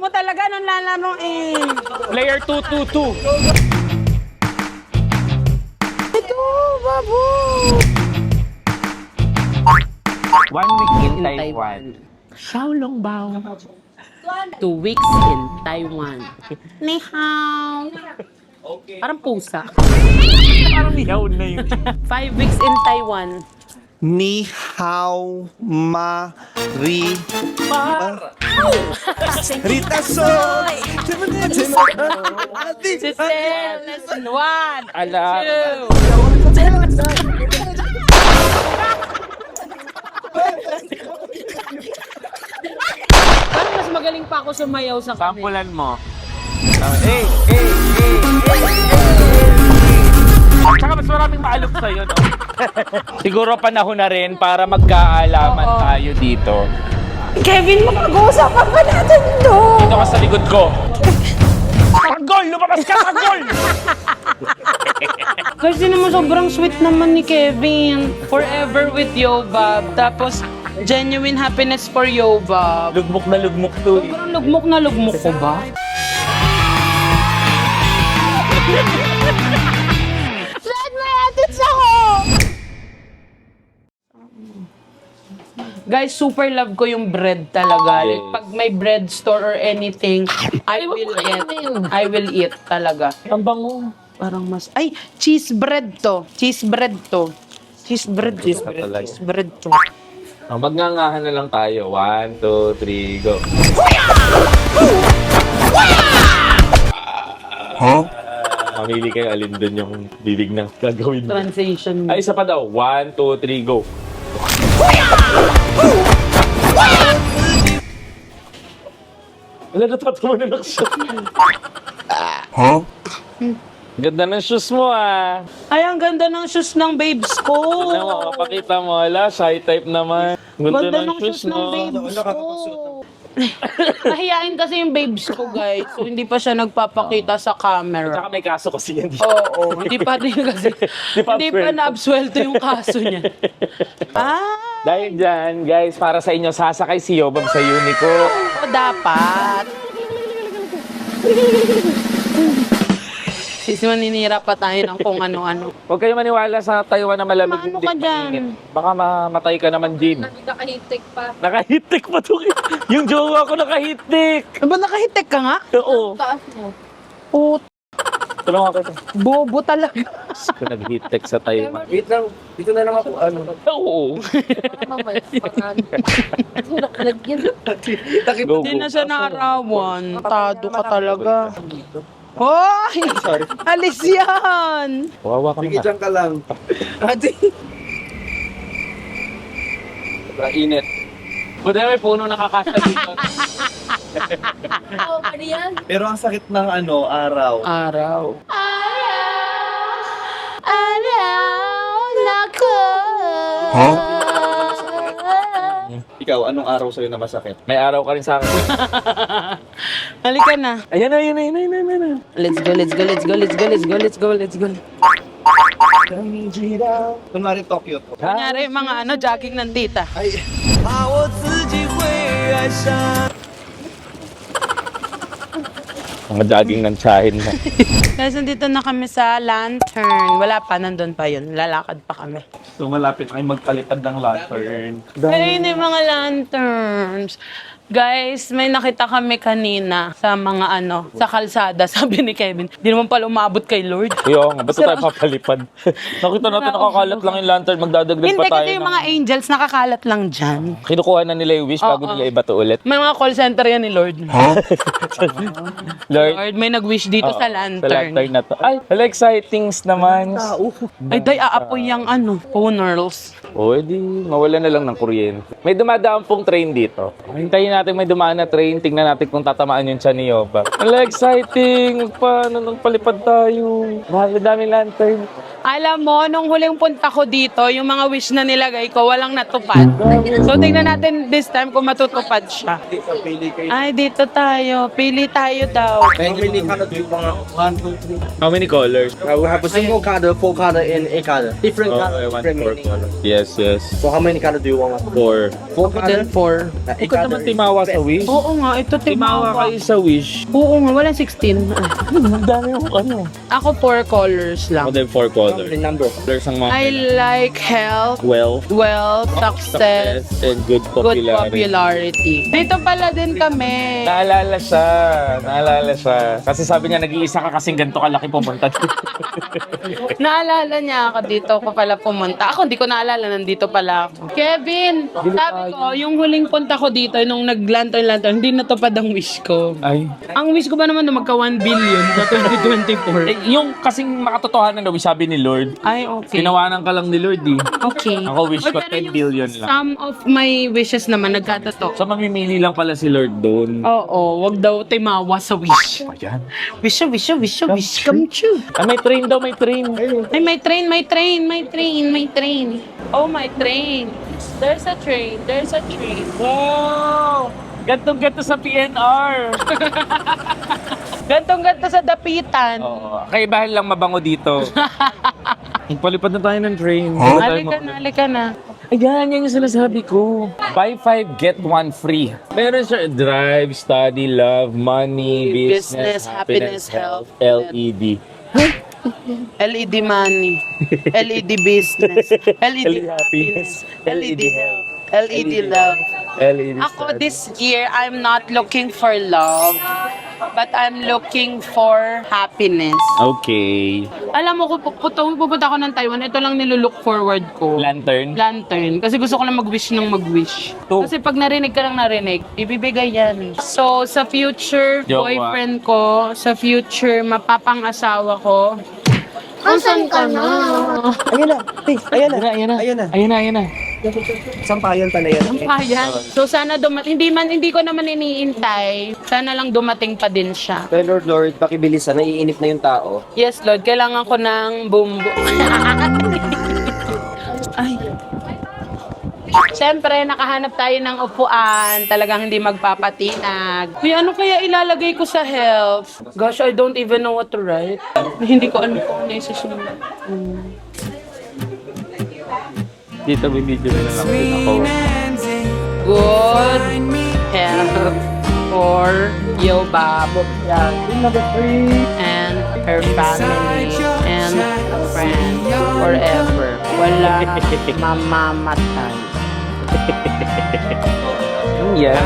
mo talaga nung lalaro eh. Player 222. Ito, babo. 1 week in Taiwan. Xiaolong bao. 2 weeks in Taiwan. Ni hao. Parang pusa. Parang miyaw na yun. 5 weeks in Taiwan. Ni hao ma ri Rita Soy. Lesson 1. Ala. 2. Parang mas magaling pa ako sumayaw sa kanila. Sampulan mo. Tsaka mas maraming maalok sa'yo, no? Siguro panahon na rin para magkaalaman tayo dito. Kevin, mapag-uusapan pa natin doon. Dito ka sa likod ko. Tanggol! Lumabas ka, tanggol! Kasi naman sobrang sweet naman ni Kevin. Forever with Yobab. Tapos, genuine happiness for Yobab. Lugmok na lugmok to. Sobrang lugmok na lugmok ko ba? Saan may atits ako? Guys, super love ko yung bread talaga. Like, pag may bread store or anything, I will eat. I will eat talaga. Ang bango. Parang mas... Ay! Cheese bread to. Cheese bread to. Cheese bread to. Cheese bread. Cheese bread to. Magngangahan na lang tayo. 1, 2, 3, go. Huh? Mamili kayo alin dun yung bibig ng gagawin mo. Translation. Ay, isa pa daw. 1, 2, 3, go. Wala, natatawa na lang siya. Huh? Ganda ng shoes mo, ah. Ay, ang ganda ng shoes ng babes ko. Ano mo, kapakita mo. Wala, shy type naman. Ganda ng shoes ng babes ko. Nahiyain kasi yung babes ko, guys. So, hindi pa siya nagpapakita sa camera. Tsaka may kaso kasi yan. Oo, hindi pa din kasi. pa Hindi pa na-absuelto yung kaso niya. Dahil dyan, guys, para sa inyo, sasakay si Yobab sa Unico. O, dapat. Sis, maninira pa tayo ng kung ano-ano. Huwag kayo maniwala sa Taiwan na malamig. Ano hindi ka dyan? mainit. Baka mamatay ka naman, Jean. Nakahitik pa. Nakahitik pa to. Yung jowa ko nakahitik. Ba nakahitek ka nga? Oo. Taas mo. Put, Tulungan ko ito. bobo talaga. Ko naghitik sa Taiwan. Wait lang, dito na lang ako, Oo. Mamaya, pangan. Nakalagyan. Go, Hindi go. na siya naarawan. Tado ka talaga. Hoy! Alis yan! Wawa ka Sige, na. dyan ka lang. Ate! Init. Buti may puno nakakasa dito. Oo, ano yan? Pero ang sakit ng araw. Araw. Araw, nako. Huh? Ikaw, anong araw sa'yo na masakit? May araw ka rin sa akin. Halika na. Ayan na, ayan na, ayan na, ayan na, ayan na. Let's go, let's go, let's go, let's go, let's go, let's go, let's go. Kunwari Tokyo to. Kunyari, mga jogging ng tita. Ay, Mga jogging ng tsahin na. Guys, nandito na kami sa lantern. Wala pa, nandun pa yun. Lalakad pa kami. so malapit na kayo magpalitad ng lantern. Pero yun yung mga lanterns. Guys, may nakita kami kanina sa mga sa kalsada. Sabi ni Kevin, di naman pala umabot kay Lord. Kaya nga, ba't tayo papalipad? Nakita natin nakakalat lang yung lantern, magdadagdag Hindi pa tayo. kasi yung mga angels nakakalat lang dyan. Kinukuha na nila yung wish bago Oo. nila ibato ulit. May mga call center yan ni Lord. Lord, Lord, may nag-wish dito oo, sa Sa lantern. lantern na to. Ay, hala exciting naman. Ay, day, aapoy yung funerals. O, edi, mawala na lang ng kuryente. May dumadaan pong train dito. Hintayin natin may dumaan na train. Tingnan natin kung tatamaan yung tiyan ni Yoba. Hala exciting! Paano nang palipad tayo? Mahal na daming lantern. Alam mo, nung huling punta ko dito, yung mga wish na nilagay ko, walang natupad. So, tingnan natin this time kung matutupad siya. Ay, dito tayo. Pili tayo daw. How many color do you want? 1, 2, 3. How many colors? We have a single color, 4 color, and 8 color. Different Oh, color, I want different 4 meaning. colors. Yes, yes. So how many color do you want? 4. 4 color. 4. 8 Ikaw naman timawa sa wish. Oo nga, ito Timawa timawa. kayo sa wish. Oo nga, walang 16. Ang dami yung ano. Ako 4 colors More lang. than 4 colors. The number. There's ang mga I like health, wealth, wealth, success, and good good popularity. popularity. Dito pala din kami. Naalala siya. Naalala siya. Kasi sabi niya, nag-iisa ka kasing ganito kalaki pumunta dito. Naalala niya ako dito ko pala pumunta. Ako hindi ko naalala, nandito pala ako. Kevin, sabi ko, yung huling punta ko dito, nung nag-lantern-lantern, hindi natupad ang wish ko. Ay. Ang wish ko ba naman na magka 1 billion sa 2024? Yung kasing makatotohanan na wish, sabi ni Lord, Ay, okay. tinawanan ka lang ni Lord eh. Okay. Ako wish ko Pero 10 yung billion lang. Some of my wishes naman nagkatotoo. So mamimili lang pala si Lord doon. Oo, wag daw timawa sa wish. Ayan. Wish, wish, wish, wish come true. Ah, may train daw, may train. Ay, may train, may train, may train, may train. Oh, my train. There's a train, there's a train. Wow! Gantong-ganto sa PNR. Gantong-ganto sa dapitan. Oo. Kaibahan lang mabango dito. Palipad na tayo ng train. Halika na. Ayan, yan yung sinasabi ko. Buy 5, get 1 free. Meron siya drive, study, love, money, business, happiness, health, LED. LED money, LED business, LED happiness, happiness, LED health, LED love. LED Ako this year, I'm not looking for love, but I'm looking for happiness. Okay. Alam mo, kung pupunta ako ng Taiwan, ito lang nilulook forward ko. Lantern. Lantern. Kasi gusto ko lang mag-wish ng mag-wish. To. Kasi pag narinig ka lang narinig, ibibigay yan. So, sa future Jowa. boyfriend ko, sa future mapapang-asawa ko, asan ka na? Ayan na. Hey, ayan na. Ayan na, Ayan na. Ayan na, ayan na. Sampayan pala yan. Ayan. So, sana hindi ko naman iniintay. Sana lang dumating pa din siya. Pero Lord, pakibilisan, naiinip na yung tao. Yes, Lord. Kailangan ko ng bumbo. Ay. Siyempre, nakahanap tayo ng upuan. Talagang hindi magpapatinag. Uy, ano kaya ilalagay ko sa health? Gosh, I don't even know what to write. Hindi ko alam kung ano yung susunod. Dito, video na lang din ako. Good health for Yobab and her family and friends forever. Wala mamamatay. Yeah.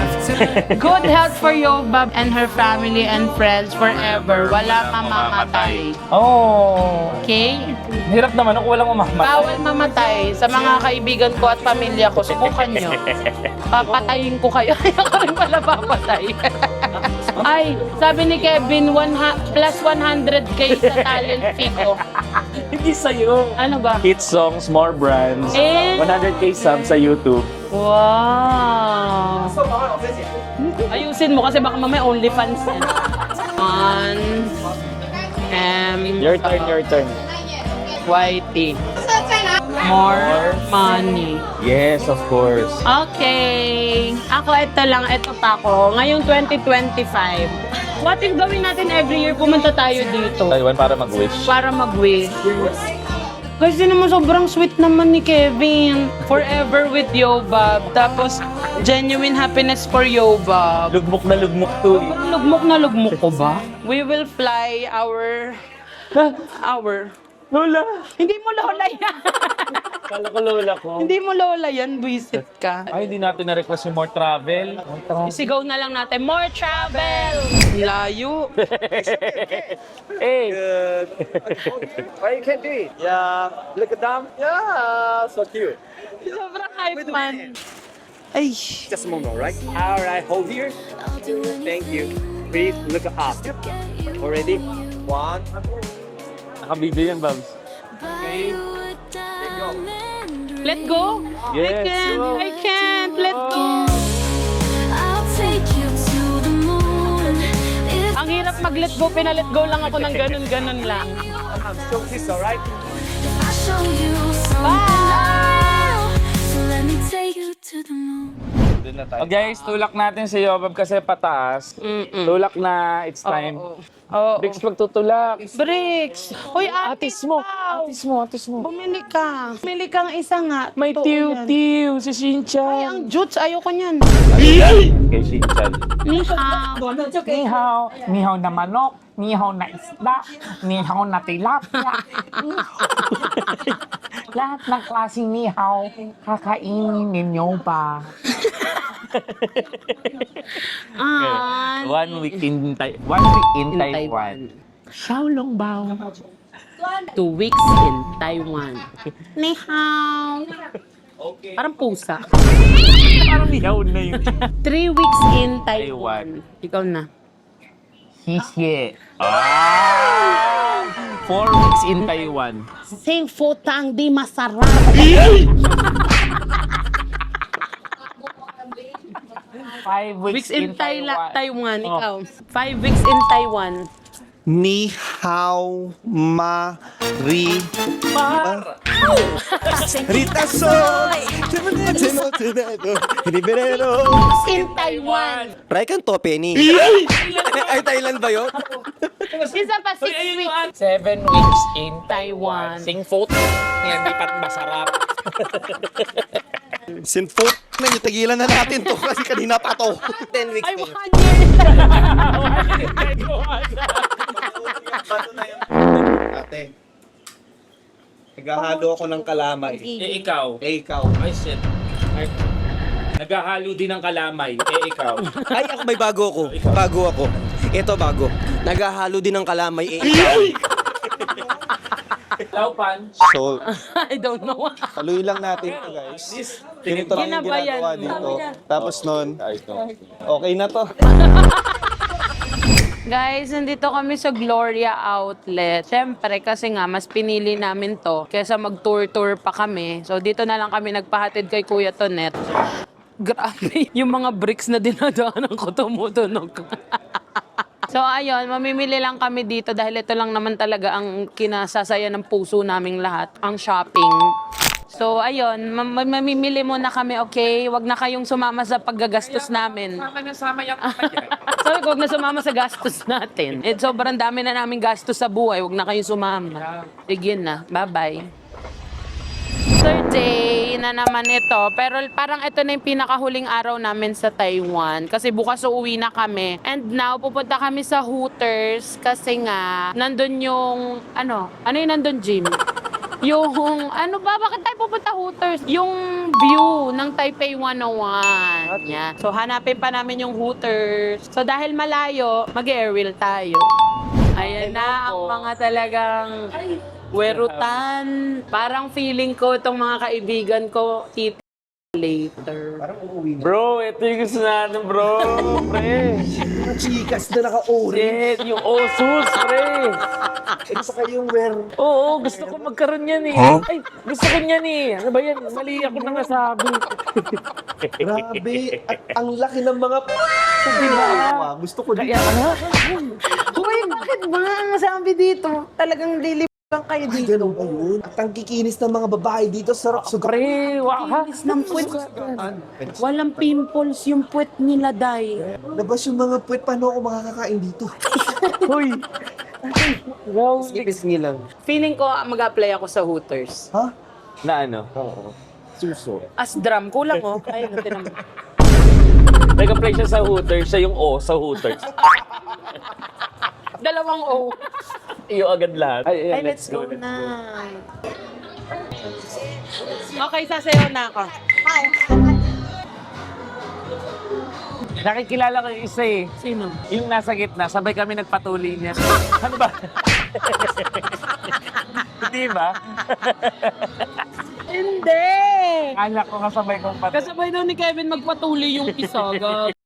Good health for Yobab and her family and friends forever. Wala mamamatay. Oh. Okay? Hirap naman kung walang mamamatay. Bawal mamatay. Sa mga kaibigan ko at pamilya ko, subukan nyo. Papatayin ko kayo. Ayoko rin pala papatay. Ay, sabi ni Kevin, plus 100k sa talent fee ko. Hindi sa'yo. Ano ba? Hit songs, more brands. Eh? 100k subs sa YouTube. Wow! Ayusin mo kasi baka mamaya OnlyFans yan. Your turn, your turn. YT. More money. Yes, of course. Okay. Ako, ito pa ako. Ngayong 2025. What if gawin natin every year pumunta tayo dito? Taiwan para mag-wish. Para mag-wish. Kasi naman sobrang sweet naman ni Kevin. Forever with Yobab. Tapos, genuine happiness for Yobab. Lugmok na lugmok to eh. Lugmok na lugmok ko ba? We will fly our... Lola! Hindi mo lola yan. Kala ko lola ko. Hindi mo lola yan. Buisit ka. Ay, hindi natin na-request yung more travel. Isigaw na lang natin, more travel! Layo. Hey! Why you can't do it? Yeah. Look at them. Yeah. So cute. Sobrang hype man. Ay. Just a moment, right? Alright, hold here. Thank you. Please look up. Already? 1. Naka-video yan, Babs. Let go? Yes. I can't. Let go. Ang hirap mag-let go. Pina-let go lang ako ng ganun-ganun lang. So this, alright? show you something real. So let me take you to the moon. Doon na tayo. Oh, guys, tulak natin si Yobab kasi pataas. Tulak na, it's time. Oo. Bricks, magtutulak. Bricks! Hoy, Atis mo. Atis mo. Bumili ka. Bumili kang isa nga. May Totoo yan. tiw-tiw si Ay, Shinchan. ang jutes. Ayoko niyan. Kay Shinchan. Nihaw. Nihaw na manok, nihaw na isda, nihaw na tilapia. Lahat ng klaseng nihaw, kakainin ninyo pa. Ah, 1 week in Taiwan. Xiaolong bao. 2 weeks in Taiwan. Ni hao. Parang pusa. Parang nihaw na yun. 3 weeks in Taiwan. Ikaw na. Xie. 4 weeks in Taiwan. Sing futang di masarap. 5 Weeks in Taiwan. Ikaw. 5 weeks in Taiwan. Ni hao ma ri Rita Soy Riberero In Taiwan. Try kang to, Penny. Ay, Thailand ba yun? Isa pa 6 weeks. 7 weeks in Taiwan. Sing food. Hindi pa masarap. Sinfot na nyo, tigilan na natin to kasi kanina pa to. 10 weeks Ay, na yun. 1 year. Ate. Naghahalo ako ng kalamay. Ikaw. Ikaw. Ay, shit. Ay, naghahalo din ng kalamay. Ikaw. Ay, ako may bago ako. Bago ako. Ito bago. Naghahalo din ng kalamay. Ikaw. Laupan. So, I don't know. taluin lang natin ito, guys. Ganito lang yung Ginabayan ginagawa mo. dito. Tapos nun, okay na to. Guys, nandito kami sa Gloria Outlet. Siyempre, kasi nga, mas pinili namin to kaysa mag-tour-tour pa kami. So, dito na lang kami nagpahatid kay Kuya Tonet. Grabe, yung mga bricks na dinadaanan ko tumutunog. So, ayun, mamimili lang kami dito dahil ito lang naman talaga ang kinasasaya ng puso naming lahat, ang shopping. So, ayun, mamimili muna kami, okay? Wag na kayong sumama sa paggagastos namin. Sabi ko, wag na sumama sa gastos natin. Sobrang dami na namin gastos sa buhay, wag na kayong sumama. Sige na, bye-bye. Third day na naman ito. Pero parang ito na yung pinakahuling araw namin sa Taiwan. Kasi bukas uuwi na kami. And now, pupunta kami sa Hooters. Kasi nga, nandun yung, ano yung nandun, Jim? Yung, bakit tayo pupunta Hooters? Yung view ng Taipei 101. Yeah. So, hanapin pa namin yung Hooters. So, dahil malayo, mag-airwheel tayo. Ayan na ang mga talagang werutan. Parang feeling ko itong mga kaibigan ko, tita later. Bro, ito yung gusto natin, bro. Pre. Chikas na naka-ori. Shit, yung Osus, pre. Ito sa kayong wear. Oo, gusto ko magkaroon yan eh. Ay, gusto ko yan eh. Ano ba yan? Mali ako na nasabi. Grabe. At ang laki ng mga... Diba? Gusto ko Kaya ano? Uy, bakit ba ang sabi dito? Talagang lilipan kayo dito. Ganun ba yun? At ang kikinis ng mga babae dito, sarap sugat. Pre, ha? Kinis ng puwet. Walang pimples yung puwet nila, Day. Labas yung mga puwet, paano ako makakakain dito? Uy. Wow. Ipis lang. Feeling ko mag-apply ako sa Hooters. Ha? Na ano? Suso. As drum, kulang oh. Ay, natin naman. Nag-apply siya sa Hooters, siya yung O sa Hooters. Dalawang O. Iyo agad lahat. Ay, let's go na. Okay, sasayaw na ako. Nakikilala ko yung isa eh. Sino? Yung nasa gitna, sabay kami nagpatuloy niya. Ano ba? Hindi ba? Hindi! Kala ko kasabay kong patuloy. Kasabay daw ni Kevin magpatuloy yung isa. Gag.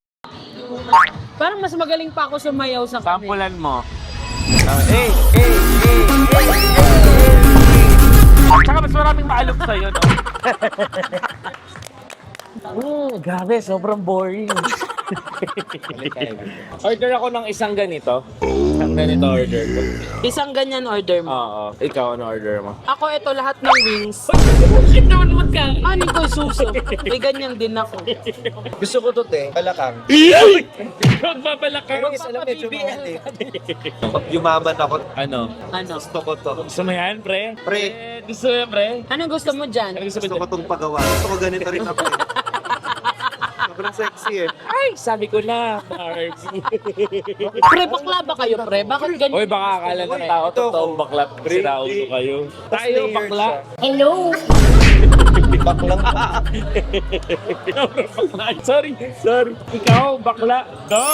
Parang mas magaling pa ako sumayaw sa kami. Sampulan mo. Tsaka mas maraming maalok sa'yo, no? Grabe, sobrang boring. Order ako ng isang ganito. Isang ganito order ko. Isang ganyan order mo. Oo. Ikaw, ano order mo? Ako ito lahat ng wings. Bakit naman magkano? Ani ko suso. May ganyan din ako. Gusto ko to, te. Palakang. Magpapalakang. Isa lang medyo mahal eh. Pag yumaman ako, Ano? Ano? gusto ko to. Gusto mo yan, pre? Pre, Gusto mo yan, pre? Anong gusto mo dyan? Ano gusto mo gusto ko tong pagawa. Gusto ko ganito rin ako eh. Sobrang sexy eh. Ay, sabi ko na, Barbie. Pre, bakla ba kayo, pre? Bakit ganyan? Oy, baka akala ng tao, Ito, totoong bakla. Sinauso kayo. Tayo, layers bakla. Hello! Baklang Sorry. Ikaw, bakla. No.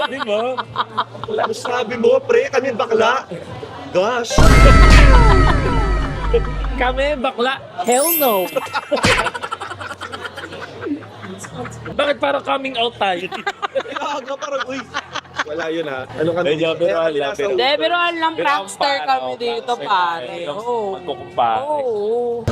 Di ba? Sabi mo, pre, kami bakla. Gosh! Kami, bakla. Hell no. Bakit parang coming out tayo? Aga parang, uy. Wala yun ha. Ano ka? Medyo biruan lang, pero- Hindi, pero lang Pero prankster ang kami paano, dito, prankster pare. tayo. Oo. Magkukumpare. Oo.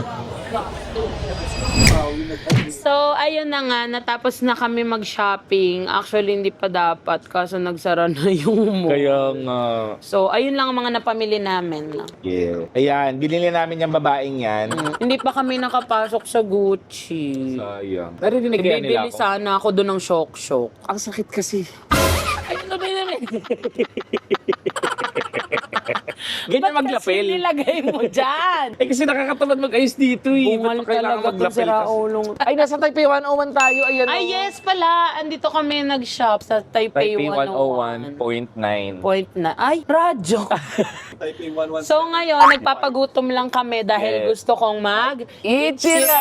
So, ayun na nga, natapos na kami mag-shopping. Actually, hindi pa dapat kasi nagsara na yung mall. Kaya nga. So, ayun lang ang mga napamili namin. Yeah. Ayan, binili namin yung babaeng yan. Hindi pa kami nakapasok sa Gucci. Sayang. Narinig kaya nila Bibili ako. sana ako doon ng shock. Ang sakit kasi. Ayun na, namin. Ganyan Ba't kasi maglapel. nilagay mo dyan? Eh kasi nakakatamad mag-ayos dito eh. Bungal Ba't pa kailangan talaga itong maglapel sira kasi? ulong. Ay, nasa Taipei 101 tayo. Ayan. Ay, yes pala. Andito kami nag-shop sa Taipei Taipei 101. 101.9. Point na. Ay, radyo. Taipei 11. So ngayon, nagpapagutom lang kami dahil Yes. gusto kong Ichira!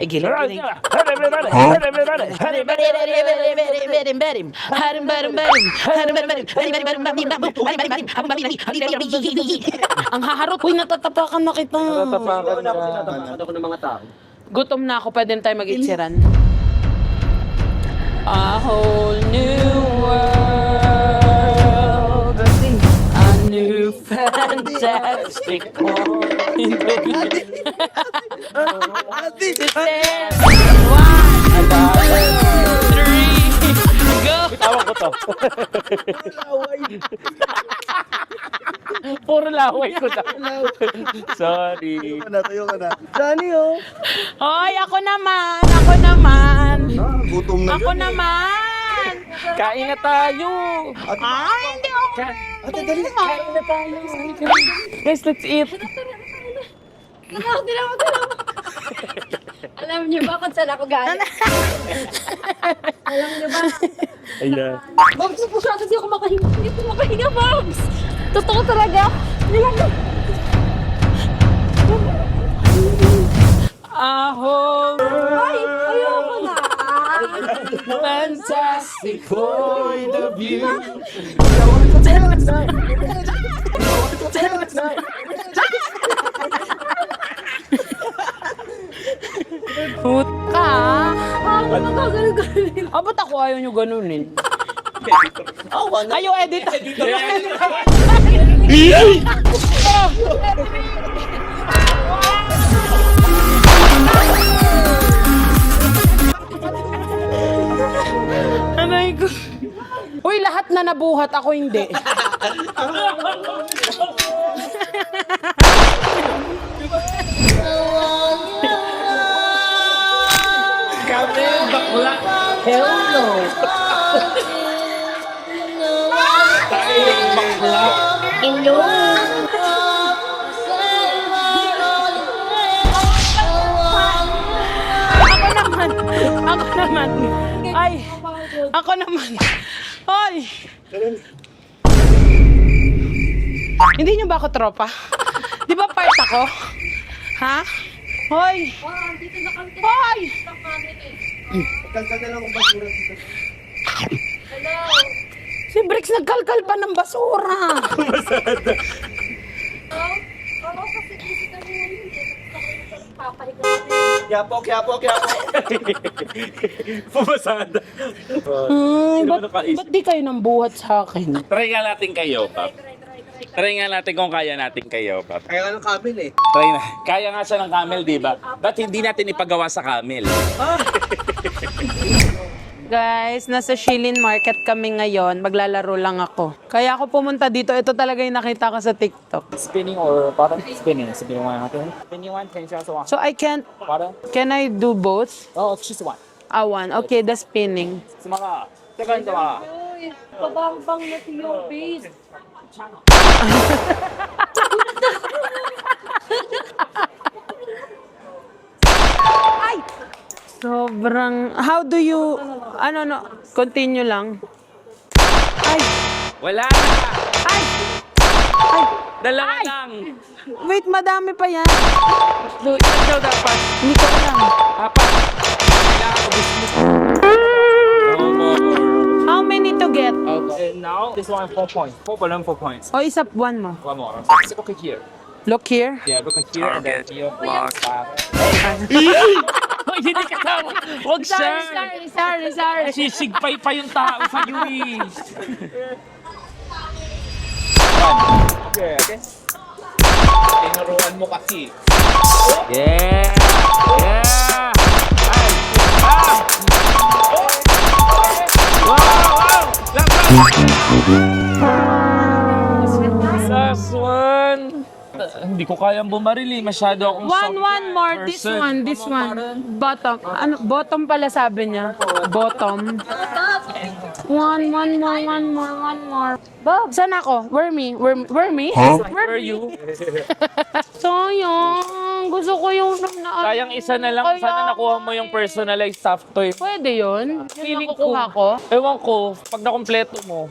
Eh, giling. Ang haharot. Uy, natatapakan na kita. Tatapakan na. Ako ng mga tao. Gutom na ako. Pwede na tayo mag-itsiran. A whole new world. A new fantastic world. Go! Tawag ko to. Puro laway ko na. Sorry. Tayo ka na. Johnny, oh. Hoy, ako naman! Ako naman! Gutom na. Ako naman! Kain na tayo. Ay, hindi ako. Ate, dali. Kain na tayo. Guys, let's eat. Alam niyo ba kung saan ako galing? Alam niyo ba? Ayan. Babs, masyado di ako makahinga. Hindi ako makahinga, Babs. Totoo talaga. Nilang Aho! Ay, ayoko na. Fantastic point of view. Puta! Ano gagawin? Ah, ba't ako ayaw nyo ganunin? Ayaw edit. Anay ko. Uy, lahat na nabuhat. Ako hindi. Kami, bakla. Hell no. Tayo, bakla. Hello. Ako naman. Ako naman. Ay. Ako naman. Ay. Hindi nyo ba ako tropa? Di ba part ako? Ha? Hoy! Dito na kami. Hoy! Kalkal na lang ang basura dito. Hello. Si Bricks nagkalkal pa ng basura. Oo, kasi dito na hindi. Papahiga kami. Kiapo, kiapo, kiapo. Pumasada. Ay, ba't di kayo nang buhat sa akin? Try nga natin kayo, Pap. Try nga natin kung kaya natin kayo, Pap. Kaya nga ng camel eh. Try na. Kaya nga siya ng camel, di ba? Ba't hindi natin ipagawa sa camel? Guys, nasa Shilin Market kami ngayon. Maglalaro lang ako. Kaya ako pumunta dito. Ito talaga yung nakita ko sa TikTok. Spinning or bottom? Spinning. Spinning one natin. Spinning one, 10 shots one. So I can't... Bottom? Can I do both? Oh, choose one. One. Okay, the spinning. Sumaka. Second sumaka. Uy, pabang-bang na yung base. Ay! Sobrang... How do you... Ano, no? Continue lang. Ay! Wala na! Ay! Ay! Dalawa Ay! lang! Wait, madami pa yan. So, ilan daw dapat? Hindi ko alam. Apat. Kailangan ko business. No more. How many to get? Okay, now, this one 4 points. 4 pa lang, 4 points. O, isa, one mo. One more. So, look at here. Look here. Yeah, look at here and then here. Hindi kasama. Huwag siya. Sorry. Sisigpay pa yung tao sa iyo eh. Okay, okay. Tinuruan mo kasi. Yeah! Yeah! Ay! Ah! Wow! Last one! Hindi ko kayang bumaril eh. Masyado akong One more. This person. one. Bottom. Ano, bottom pala sabi niya. Bottom. One more. Bob, saan ako? Where me? Where me? Where are you? Sayang. Gusto ko yung... Sayang isa na lang. Kaya Sana nakuha mo yung personalized soft toy. Pwede yun? Feeling Yung nakukuha ko? Ewan ko, pag nakompleto mo.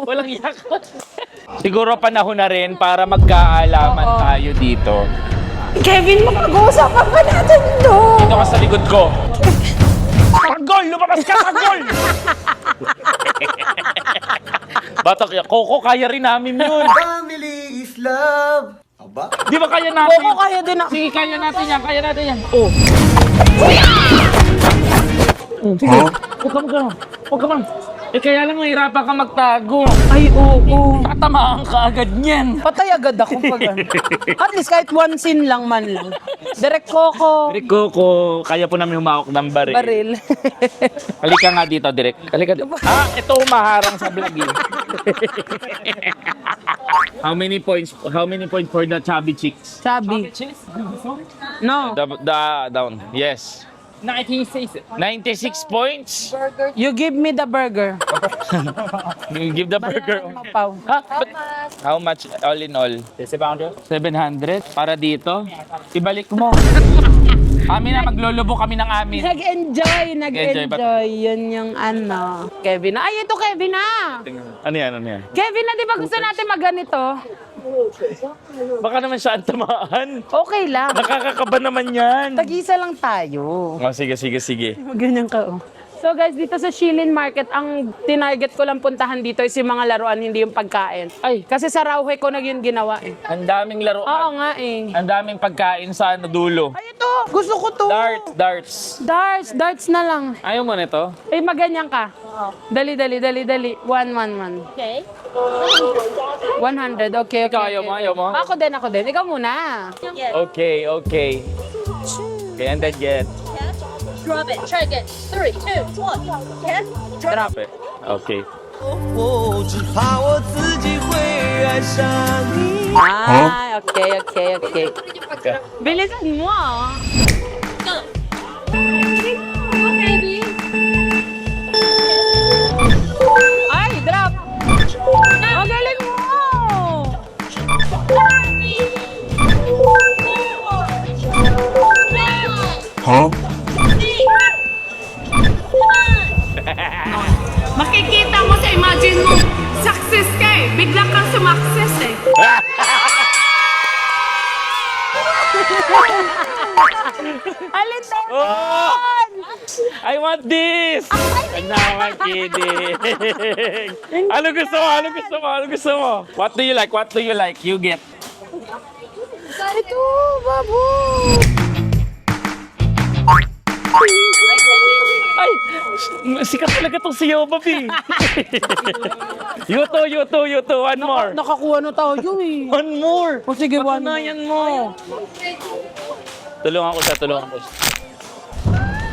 Walang iyak. Siguro panahon na rin para magkaalaman tayo dito. Kevin, mag-uusapan pa natin doon. Dito ka sa likod ko. Tanggol! Lumabas ka, tanggol! Batak, Coco, kaya rin namin yun. Family is love. Aba? Di ba kaya natin? Oo, kaya din ako. Sige, kaya natin yan. Oh. Sige, huwag ka man. Eh kaya lang mahirapan ka magtago. Ay, oo. Tatamaan ka agad niyan. Patay agad ako pag At least kahit one scene lang man lang. Direct Coco. Coco, kaya po namin humawak ng baril. Baril. Halika nga dito, Direk. Halika dito. Ito humaharang sa vlog eh. How many points for the chubby chicks? Sabi. No. Down. Yes. 96 points? You give me the burger. You give the burger. Mapaw. Ha? How much all in all? 700. 700? Para dito? Ibalik mo. Kami na, maglulubo kami ng amin. Nag-enjoy. Nag-enjoy. Yun yung ano. Kevin na. Ay, ito Kevin na. Ano yan? Kevin na, di ba gusto natin magganito? Baka naman siya ang tamaan. Okay lang. Nakakakaba naman yan. Tag-isa lang tayo. Oh, sige. Ganyan ka, oh. So guys, dito sa Shilin Market, ang tinarget ko lang puntahan dito is yung mga laruan, hindi yung pagkain. Ay, kasi sa Rauhe ko na yun ginawa eh. Ang daming laruan. Oo nga eh. Ang daming pagkain sa dulo. Ay, ito! Gusto ko to! Darts. Darts na lang. Ayaw mo nito? Eh, maganyan ka. Dali. 1. Okay. 100, okay. Ikaw, ayaw mo? Ako din. Ikaw muna. Okay. Okay, and then get. Drop it. Try again. 3, 2, 1. Yes. Drop it. Okay. 我只怕我自己会爱上你。 Ah, okay. Bilisan mo ah. Go. Baby. Ay, drop! Ang galing mo! Makikita mo sa imagine mo, success ka eh. Bigla kang sumakses eh. Alin na Oh! I want this! No, I'm kidding. Ano gusto mo? What do you like? You get. Ito, babo! Ay! Sikat talaga tong si Yobabi. You two. One more. Nakakuha na tayo eh. One more. O sige, one more. Patunayan mo. Tulungan ko siya.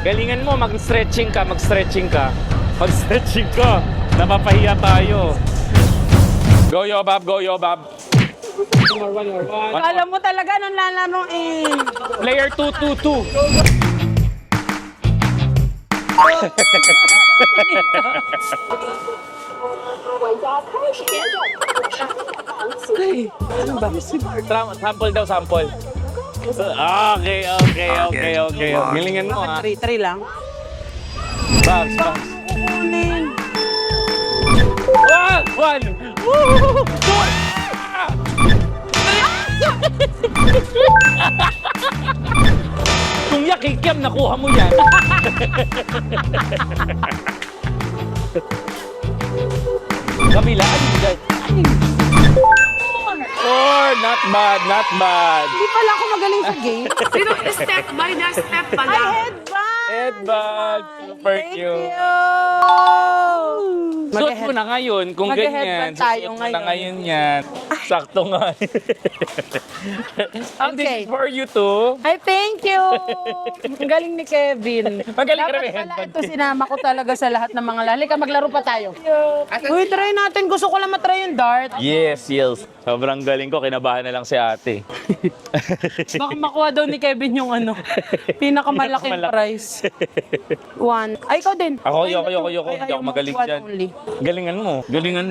Galingan mo, mag-stretching ka. Mag-stretching ka. Napapahiya tayo. Go, Yobab. Alam mo talaga nung lalaroin. Player 2-2-2. Sample daw, sample. Okay. Galingan mo, ha? 3 lang. Babs. One! Woo! Kung yakikiam, nakuha mo yan. Kamila, not bad. Hindi pala ako magaling sa game. Sino step by the step pala? Headband. Super cute. Suot mo na ngayon kung ganyan. Mag-headband tayo Suot mo na ngayon. ngayon yan. Sakto nga. And this Okay. is for you too. Ay, thank you! Ang galing ni Kevin. Magaling ka Dapat rin, pala headband. ito sinama ko talaga sa lahat ng mga lali. Maglaro pa tayo. Uy, try natin. Gusto ko lang matry yung dart. Yes. Sobrang galing ko. Kinabahan na lang si ate. Baka makuha daw ni Kevin yung pinakamalaking prize. 1. Ay, ikaw din. Ako. Ay, Hindi ayaw ako mo, magaling one dyan. only. Galingan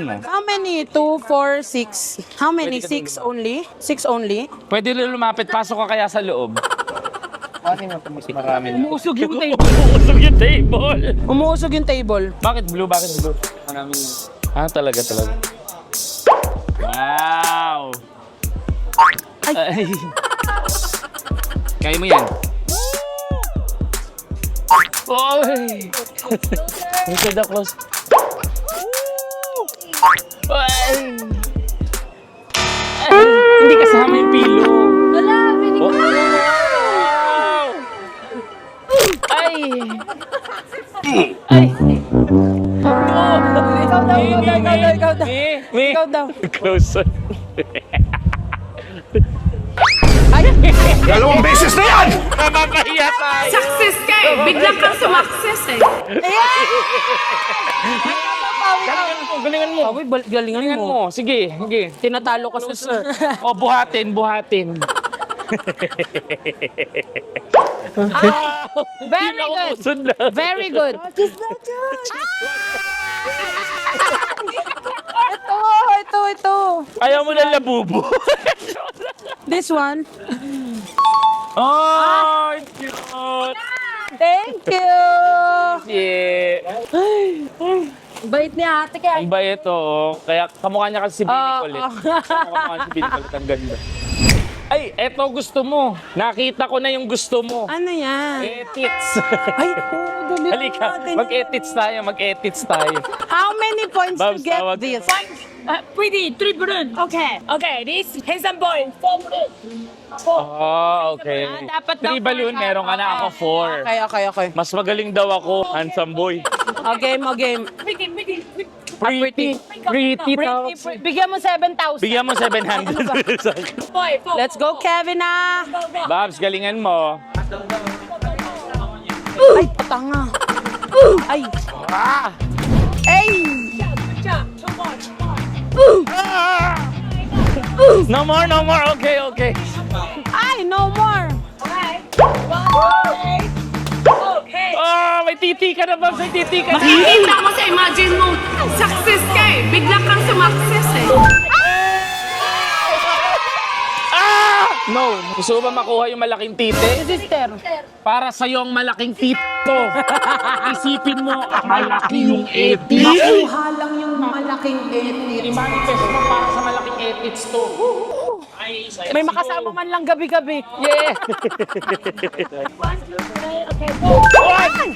mo. How many? 2, 4, 6. How many? 6 only? 6 only? Pwede rin lumapit. Pasok ka kaya sa loob. Marami na. Umuusog yung table. Umuusog yung table. Umuusog yung table. Bakit blue? Marami na. Talaga. Wow! Ay. Kaya mo yan. Oy! Look at the close. Ay! Hindi kasama yung pilo. Wala, pinig Oh. Wow! Ay! Ikaw daw. Ikaw daw. Close. Dalawang beses na yan! Mapapahiya tayo. Success ka eh. Bigla kang sumakses eh. Galingan mo. Galingan mo. Sige. Tinatalo ka sa sir. O, buhatin. Very good. Very good. Ito. Ayaw mo na labubo. This one. Oh, cute. Thank you. Yeah. Bait ni ate kaya. Ang bait oh. Kaya kamukha niya kasi si Billy Oo. Colette. Kamukha niya si Billy Colette. Ang ganda. Ay, eto gusto mo. Nakita ko na yung gusto mo. Ano yan? Edits. Ay, dali. Halika, mag-edits tayo. How many points Babs, to get tawag. this? Pwede, 3 burun. Okay, this handsome boy, 4 burun. Oh, okay. dapat 3 balloon, meron ka na ako 4. Okay. Mas magaling daw ako, handsome boy. Game. Pretty. Bigyan mo 7,000. Bigyan mo 700 sa akin. Let's go, Kevin ah. Babs, galingan mo. Ay, patanga. Ay. Ay. No more. Okay. Ay, no more. Oh, may titi ka na, Babs. May titi ka na. Makikita mo sa imagine mo, success ka eh. Bigla kang sumakses eh. No, gusto ko ba makuha yung malaking titi? Sister. Para sa'yo ang malaking tito. Isipin mo, malaki yung etis. Makuha lang yung malaking edit. I-manifest mo para sa malaking etits to. May makasama man lang gabi-gabi. Yeah!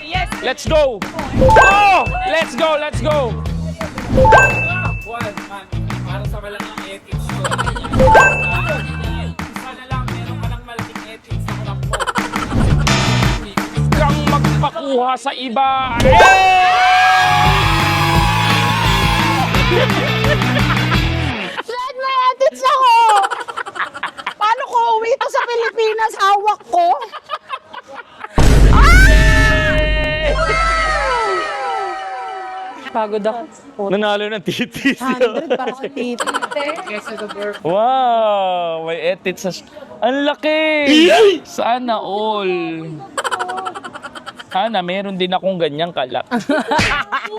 Yes. Let's go! Oh! Let's go! Para sa malaking etits to. Sana lang meron ka ng malaking etits sa harap mo. Kang magpakuha sa iba. Saan may edits ako? Paano ko uwi ito sa Pilipinas, hawak ko. Pagod ako. Nanalo ng titis. 100 para sa titi. Wow! May edit sa... Ang laki! Sana all. Sana meron din akong ganyang kalak.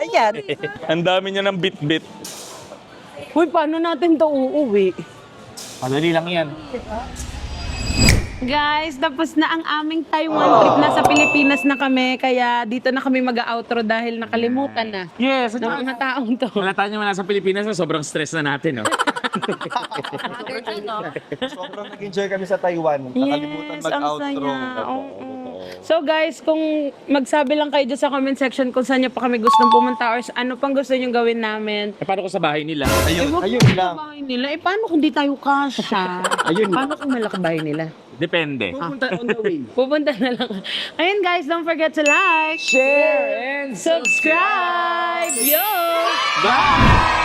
Ayan. Ang dami niya ng bit-bit. Uy, paano natin to uuwi? Madali lang yan. Guys, tapos na ang aming Taiwan trip. Nasa Pilipinas na kami, kaya dito na kami mag-outro dahil nakalimutan na. Yes! Ng mga taong to. Wala tayo naman nasa Pilipinas na sobrang stress na natin, no? Sobrang nag-enjoy kami sa Taiwan. Nakalimutan Yes, ang mag-outro. saya. Oo. So guys, kung magsabi lang kayo dyan sa comment section kung saan nyo pa kami gustong pumunta or ano pang gusto nyo gawin namin. Eh, paano ko sa bahay nila? Ayun, Huwag ayun mo lang. sa bahay nila. Eh, paano kung di tayo kasha? Ayun. Paano kung malaki bahay nila? Depende. Pupunta na lang. Ayun guys, don't forget to like, Share and subscribe. Yo! Bye!